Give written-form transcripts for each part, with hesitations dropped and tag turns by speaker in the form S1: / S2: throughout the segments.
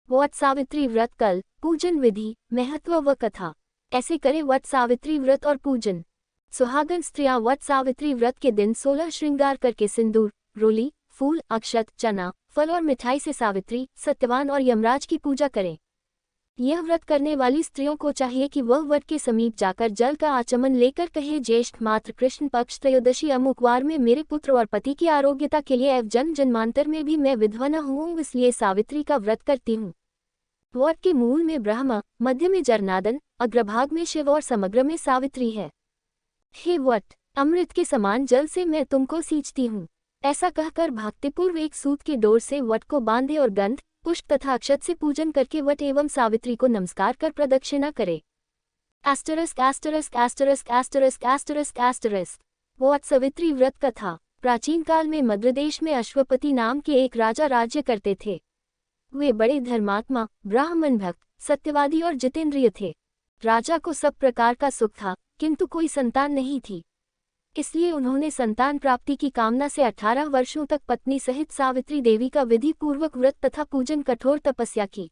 S1: वट सावित्री व्रत कल पूजन विधि महत्व व कथा। ऐसे करें वट सावित्री व्रत और पूजन। सुहागन स्त्रियां वट सावित्री व्रत के दिन 16 श्रृंगार करके सिंदूर, रोली, फूल, अक्षत, चना, फल और मिठाई से सावित्री, सत्यवान और यमराज की पूजा करें। यह व्रत करने वाली स्त्रियों को चाहिए कि वह वट के समीप जाकर जल का आचमन लेकर कहे, ज्येष्ठ मात्र कृष्ण पक्ष त्रयोदशी अमुक वार में मेरे पुत्र और पति की आरोग्यता के लिए एवं जन्म जन्मांतर में भी मैं विधवा न हूँ, इसलिए सावित्री का व्रत करती हूँ। वट के मूल में ब्रह्मा, मध्य में जरनादन, अग्रभाग में शिव और समग्र में सावित्री है। हे वट, अमृत के समान जल से मैं तुमको सींचती हूँ। ऐसा कहकर भक्तिपूर्व एक सूत के डोर से वट को बांधे और गंध, पुष्प तथा अक्षत से पूजन करके वट एवं सावित्री को नमस्कार कर प्रदक्षिणा करे। वट सावित्री व्रत कथा। प्राचीन काल में मद्र देश में अश्वपति नाम के एक राजा राज्य करते थे। वे बड़े धर्मात्मा, ब्राह्मण भक्त, सत्यवादी और जितेंद्रिय थे। राजा को सब प्रकार का सुख था, किंतु कोई संतान नहीं थी। इसलिए उन्होंने संतान प्राप्ति की कामना से 18 वर्षों तक पत्नी सहित सावित्री देवी का विधि पूर्वक व्रत तथा पूजन कठोर तपस्या की।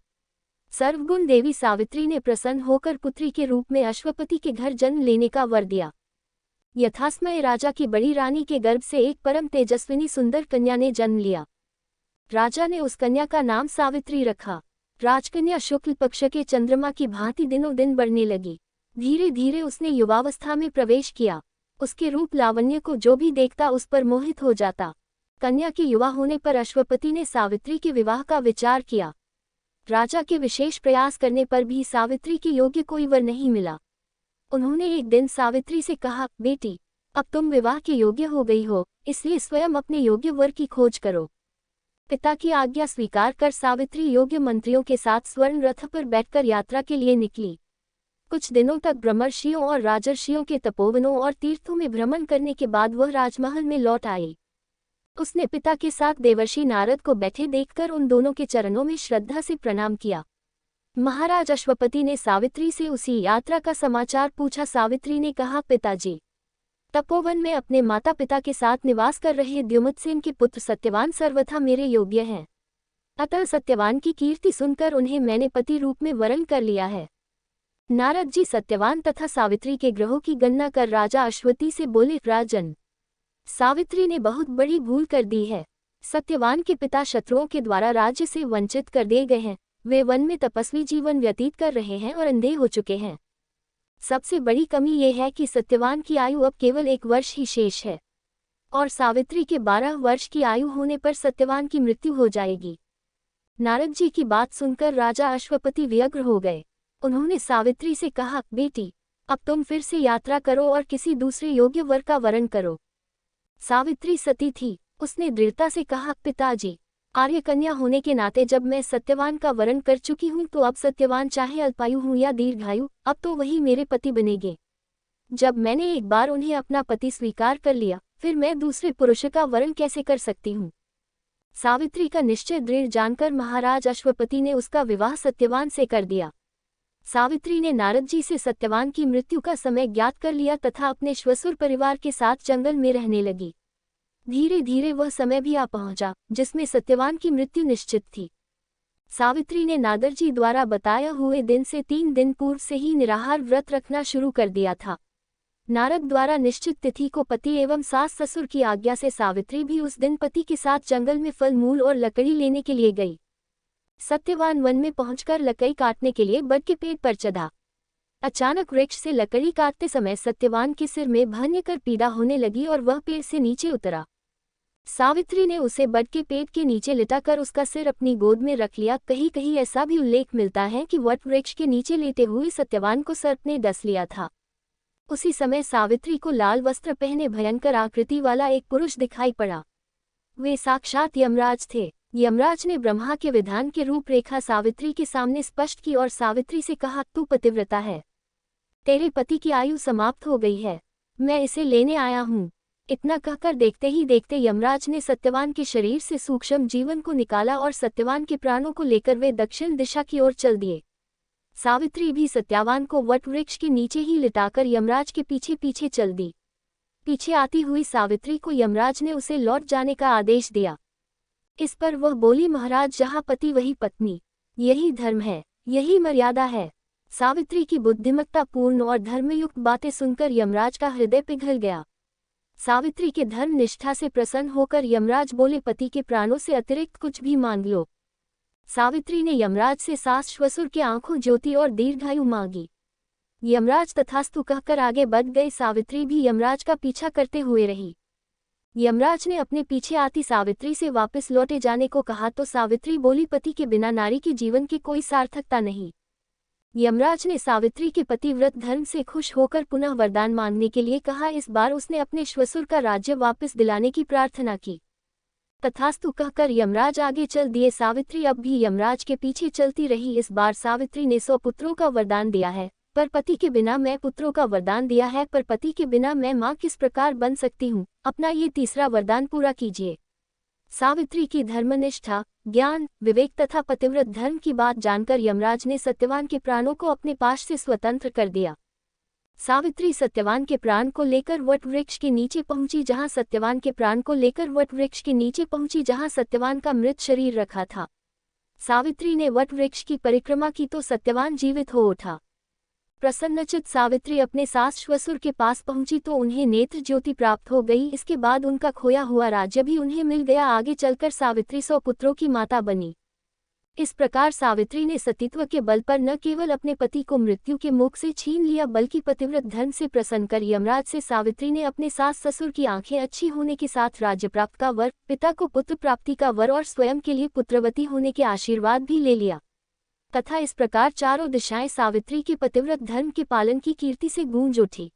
S1: सर्वगुण देवी सावित्री ने प्रसन्न होकर पुत्री के रूप में अश्वपति के घर जन्म लेने का वर दिया। यथासमय राजा की बड़ी रानी के गर्भ से एक परम तेजस्विनी सुंदर कन्या ने जन्म लिया। राजा ने उस कन्या का नाम सावित्री रखा। राजकन्या शुक्ल पक्ष के चंद्रमा की भांति दिनों दिन बढ़ने लगी। धीरे धीरे उसने युवावस्था में प्रवेश किया। उसके रूप लावण्य को जो भी देखता उस पर मोहित हो जाता। कन्या के युवा होने पर अश्वपति ने सावित्री के विवाह का विचार किया। राजा के विशेष प्रयास करने पर भी सावित्री के योग्य कोई वर नहीं मिला। उन्होंने एक दिन सावित्री से कहा, बेटी, अब तुम विवाह के योग्य हो गई हो, इसलिए स्वयं अपने योग्य वर की खोज करो। पिता की आज्ञा स्वीकार कर सावित्री योग्य मंत्रियों के साथ स्वर्ण रथ पर बैठकर यात्रा के लिए निकली। कुछ दिनों तक ब्रह्मर्षियों और राजर्षियों के तपोवनों और तीर्थों में भ्रमण करने के बाद वह राजमहल में लौट आई। उसने पिता के साथ देवर्षि नारद को बैठे देखकर उन दोनों के चरणों में श्रद्धा से प्रणाम किया। महाराज अश्वपति ने सावित्री से उसी यात्रा का समाचार पूछा। सावित्री ने कहा, पिताजी, तपोवन में अपने माता पिता के साथ निवास कर रहे द्युमत्सेन के पुत्र सत्यवान सर्वथा मेरे योग्य हैं। अतः सत्यवान की कीर्ति सुनकर उन्हें मैंने पति रूप में वरण कर लिया है। नारद जी सत्यवान तथा सावित्री के ग्रहों की गणना कर राजा अश्वती से बोले, राजन, सावित्री ने बहुत बड़ी भूल कर दी है। सत्यवान के पिता शत्रुओं के द्वारा राज्य से वंचित कर दिए गए हैं। वे वन में तपस्वी जीवन व्यतीत कर रहे हैं और अंधे हो चुके हैं। सबसे बड़ी कमी ये है कि सत्यवान की आयु अब केवल 1 वर्ष ही शेष है और सावित्री के 12 वर्ष की आयु होने पर सत्यवान की मृत्यु हो जाएगी। नारद जी की बात सुनकर राजा अश्वपति व्यग्र हो गए। उन्होंने सावित्री से कहा, बेटी, अब तुम फिर से यात्रा करो और किसी दूसरे योग्य वर का वरण करो। सावित्री सती थी। उसने दृढ़ता से कहा, पिताजी, आर्य कन्या होने के नाते जब मैं सत्यवान का वरण कर चुकी हूँ तो अब सत्यवान चाहे अल्पायु हूँ या दीर्घायु, अब तो वही मेरे पति बनेंगे। जब मैंने एक बार उन्हें अपना पति स्वीकार कर लिया, फिर मैं दूसरे पुरुष का वरण कैसे कर सकती हूँ। सावित्री का निश्चय दृढ़ जानकर महाराज अश्वपति ने उसका विवाह सत्यवान से कर दिया। सावित्री ने नारद जी से सत्यवान की मृत्यु का समय ज्ञात कर लिया तथा अपने श्वशुर परिवार के साथ जंगल में रहने लगी। धीरे धीरे वह समय भी आ पहुंचा जिसमें सत्यवान की मृत्यु निश्चित थी। सावित्री ने नारद जी द्वारा बताया हुए दिन से 3 दिन पूर्व से ही निराहार व्रत रखना शुरू कर दिया था। नारद द्वारा निश्चित तिथि को पति एवं सास ससुर की आज्ञा से सावित्री भी उस दिन पति के साथ जंगल में फल मूल और लकड़ी लेने के लिए गई। सत्यवान वन में पहुंचकर लकड़ी काटने के लिए बड़ के पेड़ पर चढ़ा। अचानक वृक्ष से लकड़ी काटते समय सत्यवान के सिर में भयंकर पीड़ा होने लगी और वह पेड़ से नीचे उतरा। सावित्री ने उसे बड़ के पेड़ के नीचे लिटाकर उसका सिर अपनी गोद में रख लिया। कहीं कहीं ऐसा भी उल्लेख मिलता है कि वट वृक्ष के नीचे लेटे हुए सत्यवान को सर्प ने डस लिया था। उसी समय सावित्री को लाल वस्त्र पहने भयंकर आकृति वाला एक पुरुष दिखाई पड़ा। वे साक्षात यमराज थे। यमराज ने ब्रह्मा के विधान के रूपरेखा सावित्री के सामने स्पष्ट की और सावित्री से कहा, तू पतिव्रता है, तेरे पति की आयु समाप्त हो गई है, मैं इसे लेने आया हूँ। इतना कहकर देखते ही देखते यमराज ने सत्यवान के शरीर से सूक्ष्म जीवन को निकाला और सत्यवान के प्राणों को लेकर वे दक्षिण दिशा की ओर चल दिए। सावित्री भी सत्यवान को वट वृक्ष के नीचे ही लिटाकर यमराज के पीछे पीछे चल दी। पीछे आती हुई सावित्री को यमराज ने उसे लौट जाने का आदेश दिया। इस पर वह बोली, महाराज, जहाँ पति वही पत्नी, यही धर्म है, यही मर्यादा है। सावित्री की बुद्धिमत्तापूर्ण और धर्मयुक्त बातें सुनकर यमराज का हृदय पिघल गया। सावित्री के धर्म निष्ठा से प्रसन्न होकर यमराज बोले, पति के प्राणों से अतिरिक्त कुछ भी मांग लो। सावित्री ने यमराज से सास ससुर के आंखों ज्योति और दीर्घायु मांगी। यमराज तथास्तु कहकर आगे बढ़ गए। सावित्री भी यमराज का पीछा करते हुए रही। यमराज ने अपने पीछे आती सावित्री से वापस लौटे जाने को कहा तो सावित्री बोली, पति के बिना नारी के जीवन की कोई सार्थकता नहीं। यमराज ने सावित्री के पतिव्रत धर्म से खुश होकर पुनः वरदान मांगने के लिए कहा। इस बार उसने अपने श्वशुर का राज्य वापस दिलाने की प्रार्थना की। तथास्तु कहकर यमराज आगे चल दिए। सावित्री अब भी यमराज के पीछे चलती रही। इस बार सावित्री ने 100 पुत्रों का वरदान दिया है, पर पति के बिना मैं पुत्रों का वरदान दिया है, पर पति के बिना मैं माँ किस प्रकार बन सकती हूँ। अपना ये तीसरा वरदान पूरा कीजिए। सावित्री की धर्मनिष्ठा, ज्ञान, विवेक तथा पतिव्रत धर्म की बात जानकर यमराज ने सत्यवान के प्राणों को अपने पाश से स्वतंत्र कर दिया। सावित्री सत्यवान के प्राण को लेकर वट वृक्ष के नीचे पहुंची, जहां सत्यवान के प्राण को लेकर वट वृक्ष के नीचे पहुंची जहां सत्यवान का मृत शरीर रखा था। सावित्री ने वट वृक्ष की परिक्रमा की तो सत्यवान जीवित हो उठा। प्रसन्नचित सावित्री अपने सास ससुर के पास पहुंची तो उन्हें नेत्र ज्योति प्राप्त हो गई। इसके बाद उनका खोया हुआ राज्य भी उन्हें मिल गया। आगे चलकर सावित्री 100 पुत्रों की माता बनी। इस प्रकार सावित्री ने सतीत्व के बल पर न केवल अपने पति को मृत्यु के मुख से छीन लिया, बल्कि पतिव्रत धर्म से प्रसन्न कर यमराज से सावित्री ने अपने सास ससुर की आंखें अच्छी होने के साथ राज्य प्राप्त का वर, पिता को पुत्र प्राप्ति का वर और स्वयं के लिए पुत्रवती होने के आशीर्वाद भी ले लिया। तथा इस प्रकार चारों दिशाएं सावित्री के पतिव्रत धर्म के पालन की कीर्ति से गूंज उठी।